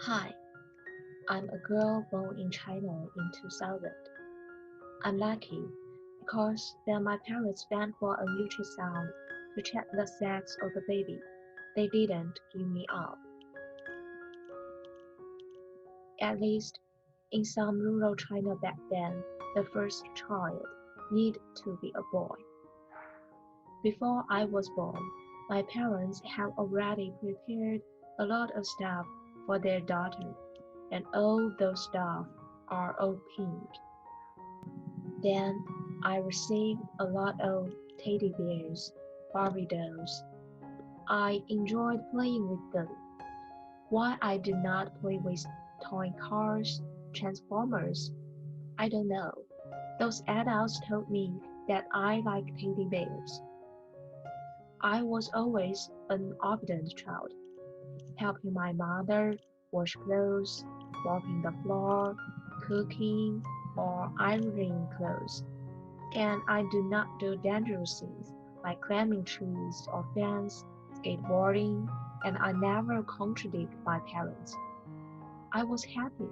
Hi, I'm a girl born in China in 2000. I'm lucky because when my parents went for an ultrasound to check the sex of the baby, they didn't give me up. At least in some rural China back then, the first child needed to be a boy. Before I was born, my parents had already prepared a lot of stuff for their daughter, and all those stuff are all pink. Then I received a lot of teddy bears, Barbie dolls. I enjoyed playing with them. Why I did not play with toy cars, transformers, I don't know. Those adults told me that I like teddy bears. I was always an obedient child, helping my mother wash clothes, mopping the floor, cooking, or ironing clothes. And I do not do dangerous things like climbing trees or fence, skateboarding, and I never contradict my parents. I was happy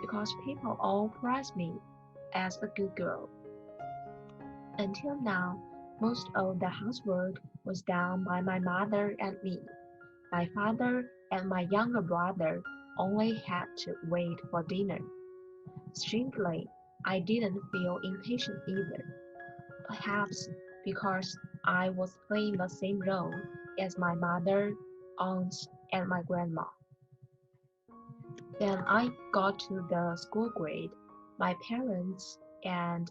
because people all praised me as a good girl. Until now, most of the housework was done by my mother and me. My father and my younger brother only had to wait for dinner. Strangely, I didn't feel impatient either. Perhaps because I was playing the same role as my mother, aunts, and my grandma. When I got to the school grade, my parents and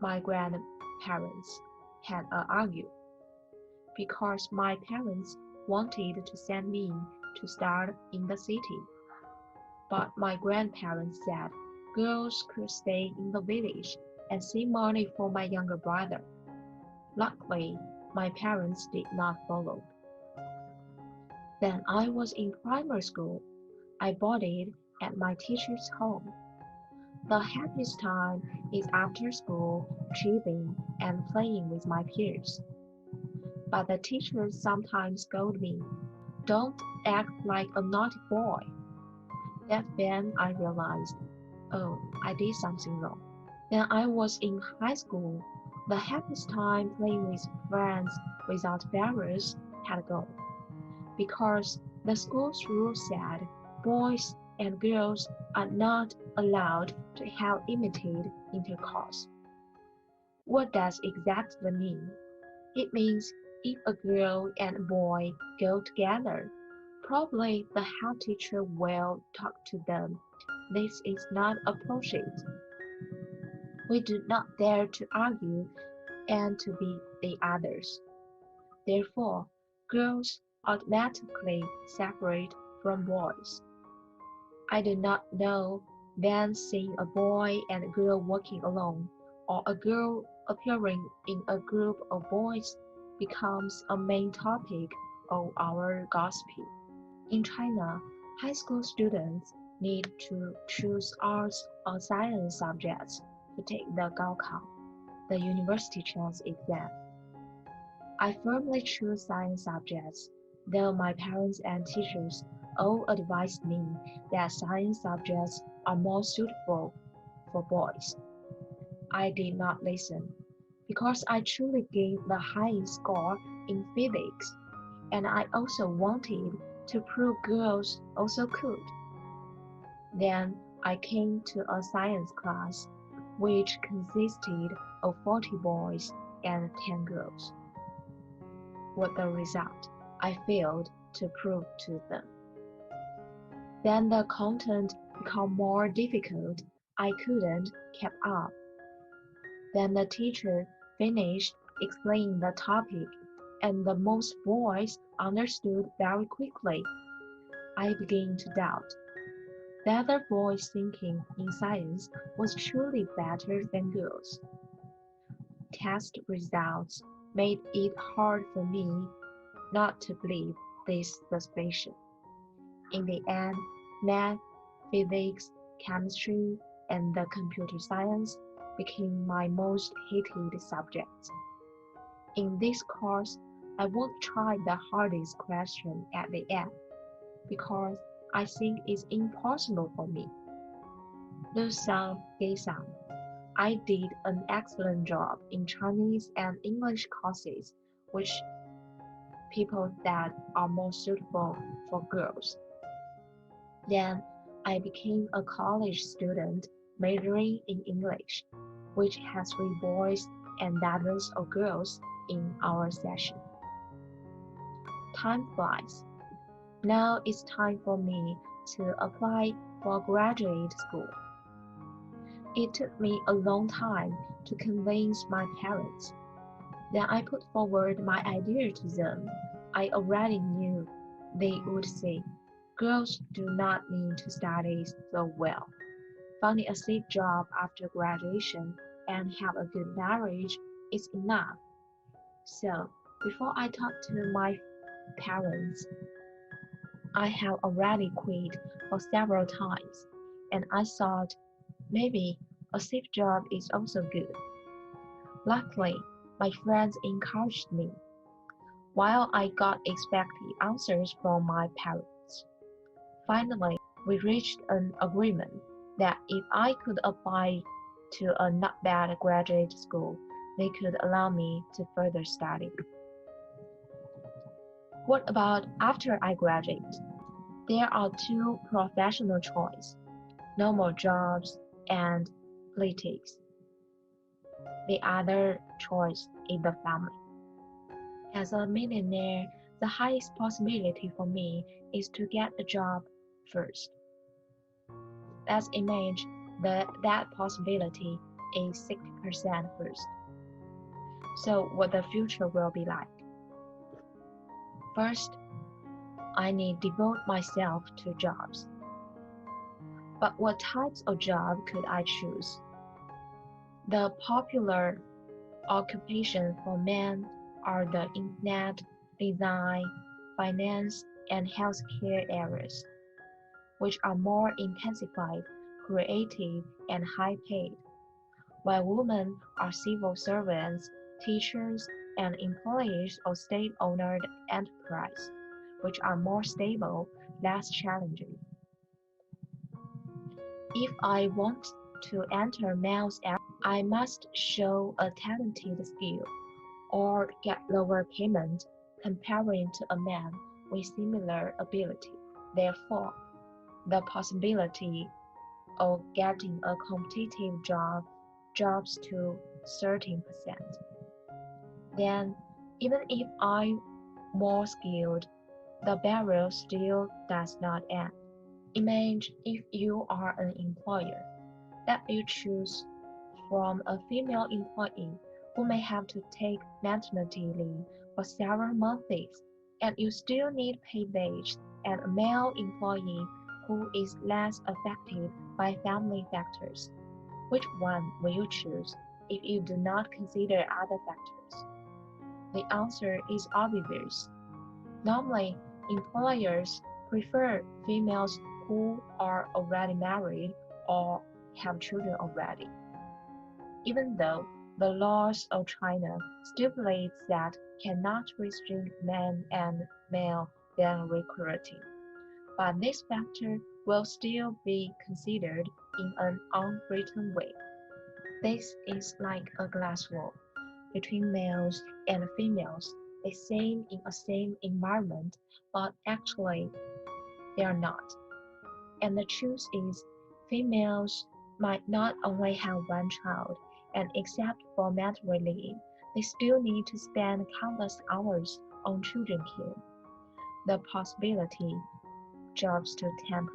my grandparents had an argue because my parents wanted to send me to start in the city, but my grandparents said girls could stay in the village and save money for my younger brother. Luckily, my parents did not follow. When I was in primary school, I boarded at my teacher's home. The happiest time is after school, tripping and playing with my peers. But the teachers sometimes scold me, "Don't act like a naughty boy." That's when I realized, oh, I did something wrong. When I was in high school, the happiest time playing with friends without barriers had gone, because the school's rules said boys and girls are not allowed to have intimate intercourse. What does exactly mean? It means if a girl and a boy go together, probably the head teacher will talk to them. This is not appropriate. We do not dare to argue and to be the others. Therefore, girls automatically separate from boys. I do not know when seeing a boy and a girl walking alone, or a girl appearing in a group of boys, becomes a main topic of our gossiping. In China, high school students need to choose arts or science subjects to take the Gaokao, the university chance exam. I firmly chose science subjects, though my parents and teachers all advised me that science subjects are more suitable for boys. I did not listen, because I truly gained the highest score in physics, and I also wanted to prove girls also could. Then I came to a science class, which consisted of 40 boys and 10 girls. What the result? I failed to prove to them. Then the content became more difficult. I couldn't keep up. Then the teacher finished explaining the topic, and the most boys understood very quickly. I began to doubt whether boys' thinking in science was truly better than girls. Test results made it hard for me not to believe this suspicion. In the end, math, physics, chemistry, and the computer science became my most hated subjects. In this course, I won't try the hardest question at the end, because I think is impossible for me. Lu Sang Gei Sang. I did an excellent job in Chinese and English courses, which people that are more suitable for girls. Then I became a college student majoring in English, which has 3 boys and dozens of girls in our session. Time flies. Now it's time for me to apply for graduate school. It took me a long time to convince my parents. Then I put forward my idea to them. I already knew they would say, girls do not need to study so well. Finding a safe job after graduation and have a good marriage is enough. So, before I talk to my parents, I have already quit for several times, and I thought maybe a safe job is also good. Luckily, my friends encouraged me, while I got expected answers from my parents. Finally, we reached an agreement that if I could apply to a not bad graduate school, they could allow me to further study. What about after I graduate? There are 2 professional choices: normal jobs and politics. The other choice is the family. As a millionaire, the highest possibility for me is to get a job first. Let's imagine that possibility is 60% first. So what the future will be like. First, I need to devote myself to jobs. But what types of job could I choose? The popular occupations for men are the internet, design, finance, and healthcare areas, which are more intensified, creative, and high-paid, while women are civil servants, teachers, and employees of state-owned enterprise, which are more stable, less challenging. If I want to enter male's area, I must show a talented skill or get lower payment comparing to a man with similar ability. Therefore, the possibility of getting a competitive job drops to 13%. Then, even if I'm more skilled, the barrier still does not end. Imagine if you are an employer that you choose from a female employee who may have to take maternity leave for several months, and you still need paid wage, and a male employee who is less affected by family factors. Which one will you choose if you do not consider other factors? The answer is obvious. Normally, employers prefer females who are already married or have children already. Even though the laws of China stipulates that cannot restrict men and male then recruiting, but this factor will still be considered in an unwritten way. This is like a glass wall between males and females. They same in a same environment, but actually they are not. And the truth is, females might not only have one child, and except for maternity leave, they still need to spend countless hours on children care. The possibility drops to 10%.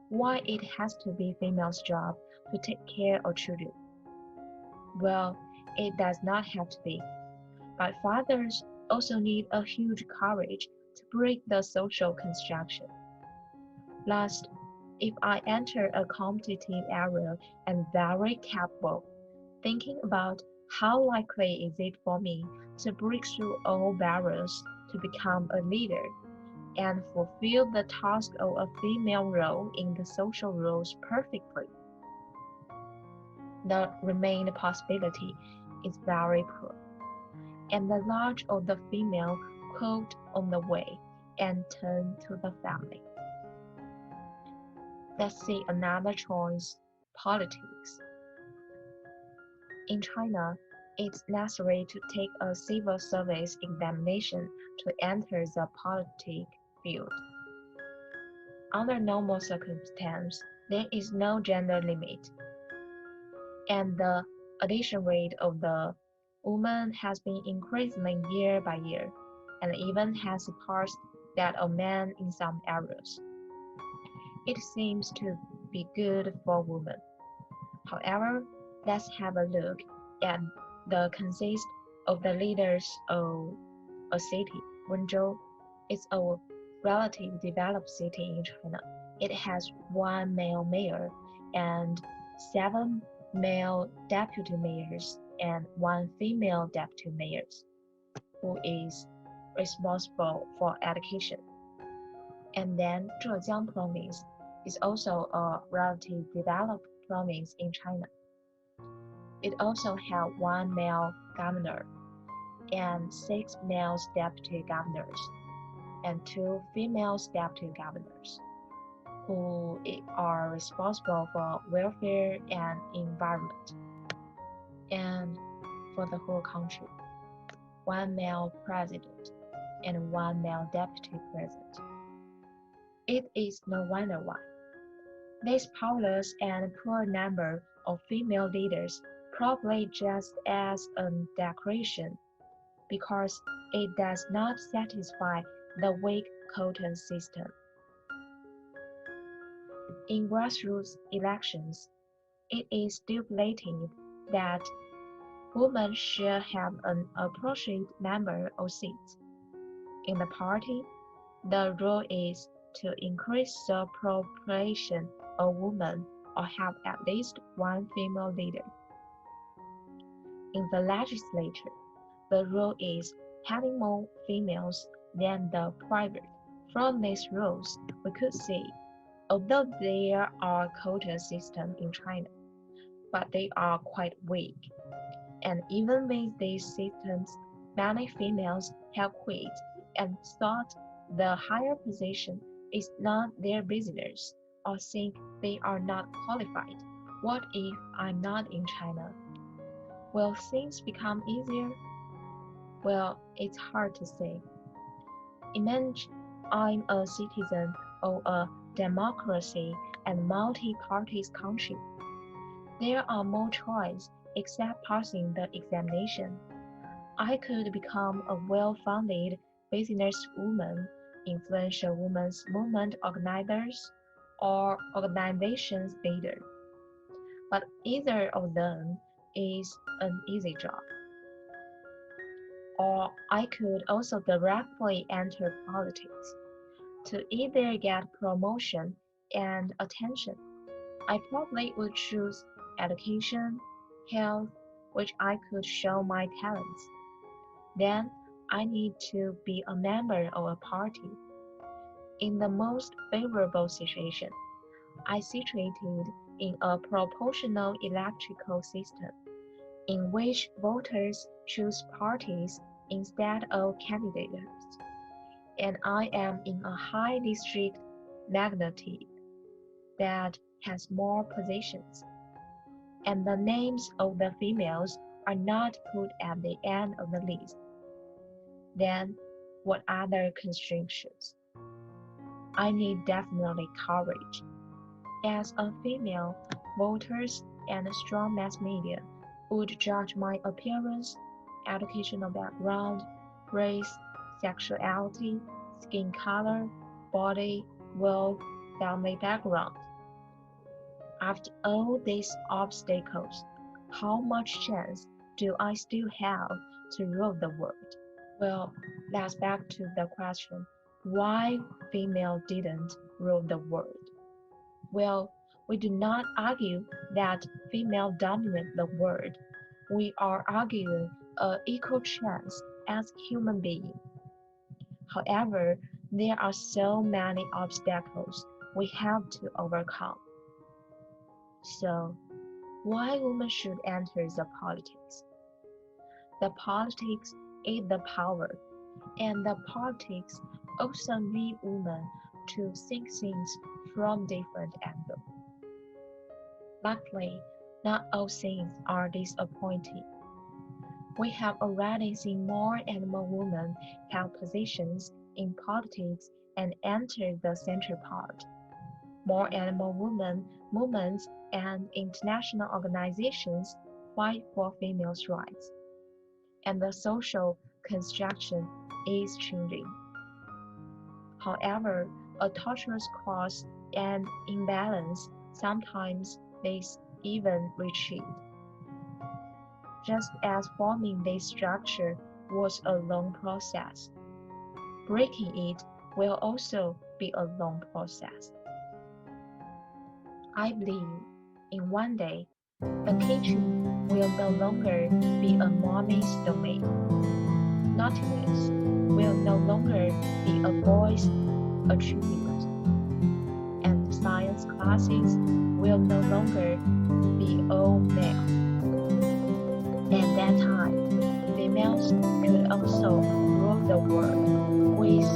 Why it has to be female's job to take care of children? Well, it does not have to be. But fathers also need a huge courage to break the social construction. Last, if I enter a competitive area and very capable, thinking about how likely is it for me to break through all barriers to become a leader and fulfill the task of a female role in the social roles perfectly. The remaining possibility is very poor, and the large of the female quote on the way, and turn to the family. Let's see another choice, politics. In China, it's necessary to take a civil service examination to enter the politic field. Under normal circumstances, there is no gender limit, and the addition rate of the woman has been increasing year by year, and even has surpassed that of men in some areas. It seems to be good for women. However, let's have a look at the consist of the leaders of a city. Wenzhou is a relatively developed city in China. It has one male mayor and 7 male deputy mayors and 1 female deputy mayor who is responsible for education. And then Zhejiang province is also a relatively developed province in China. It also has 1 male governor and 6 male deputy governors and 2 female deputy governors who are responsible for welfare and environment. And for the whole country, 1 male president and 1 male deputy president. It is no wonder why. This powerless and poor number of female leaders probably just as a decoration, because it does not satisfy the weak quota system. In grassroots elections, it is stipulated that women should have an appropriate number of seats. In the party, the rule is to increase the proportion of women or have at least 1 female leader. In the legislature, the rule is having more females than the private. From these rules, we could see, although there are quota systems in China, but they are quite weak. And even with these systems, many females have quit and thought the higher position is not their business or think they are not qualified. What if I'm not in China? Will things become easier? Well, it's hard to say. Imagine I'm a citizen of a democracy and multi-party country. There are more choice except passing the examination. I could become a well-funded businesswoman, influential women's movement organizers, or organization's leader. But either of them is an easy job. Or I could also directly enter politics to either get promotion and attention. I probably would choose education, health, which I could show my talents. Then I need to be a member of a party. In the most favorable situation, I situated in a proportional electoral system, in which voters choose parties instead of candidates, and I am in a high district magnitude that has more positions, and the names of the females are not put at the end of the list. Then, what other constrictions? I need definitely courage. As a female, voters and strong mass media would judge my appearance, educational background, race, sexuality, skin color, body, wealth, family background. After all these obstacles, how much chance do I still have to rule the world? Well, that's back to the question, why female didn't rule the world? Well, we do not argue that female dominate the world. We are arguing an equal chance as human beings. However, there are so many obstacles we have to overcome. So, why women should enter the politics? The politics is the power, and the politics also lead women to think things from different angles. Luckily, not all things are disappointing. We have already seen more and more women held positions in politics and enter the central part. More and more women movements and international organizations fight for females' rights, and the social construction is changing. However, a tortuous cross and imbalance sometimes makes even retreat. Just as forming this structure was a long process, breaking it will also be a long process. I believe in one day, the kitchen will no longer be a mommy's domain. Naughtiness will no longer be a boy's attribute, and science classes will no longer be all male. At that time, females could also rule the world with